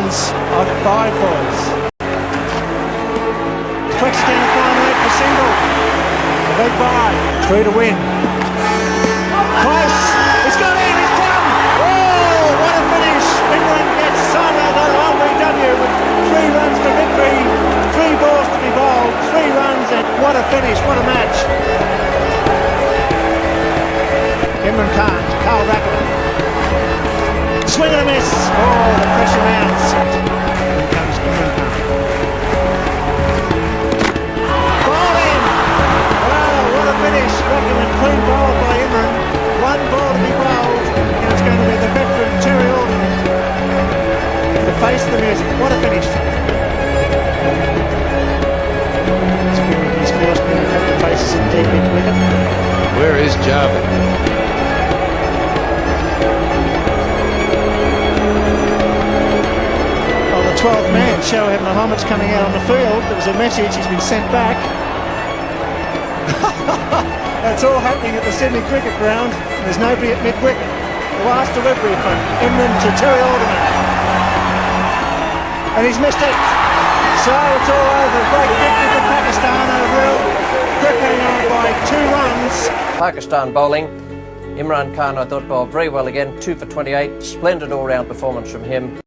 runs on 5 balls. Flex down the final 8 for single. A big bye. 3 to win. Close. It's gone in. It's done. Oh, what a finish. Imran gets Sana the RBW with 3 runs for victory. 3 balls to be bowled. 3 runs and what a finish. What a match. Imran can't. Carl Rackler. Swing and a miss. Oh, the pressure mounts. Here comes Imran Khan. Bowling. Wow, what a finish. Rackler clean bowled by Imran. 1 ball to be bowled. And it's going to be the veteran Terry Alderman. The face of the music. What a finish. He's forced me to have the faces in deep into wicket. Where is Javed? 12th man, Shoaib Mohammed's coming out on the field. There was a message, he's been sent back. That's all happening at the Sydney Cricket Ground. There's nobody at mid-wicket. The last delivery from Imran to Terry Alderman. And he's missed it. So it's all over. Great victory for Pakistan overall. Cricket on by 2 runs. Pakistan bowling. Imran Khan, I thought, bowled very well again. 2 for 28. Splendid all-round performance from him.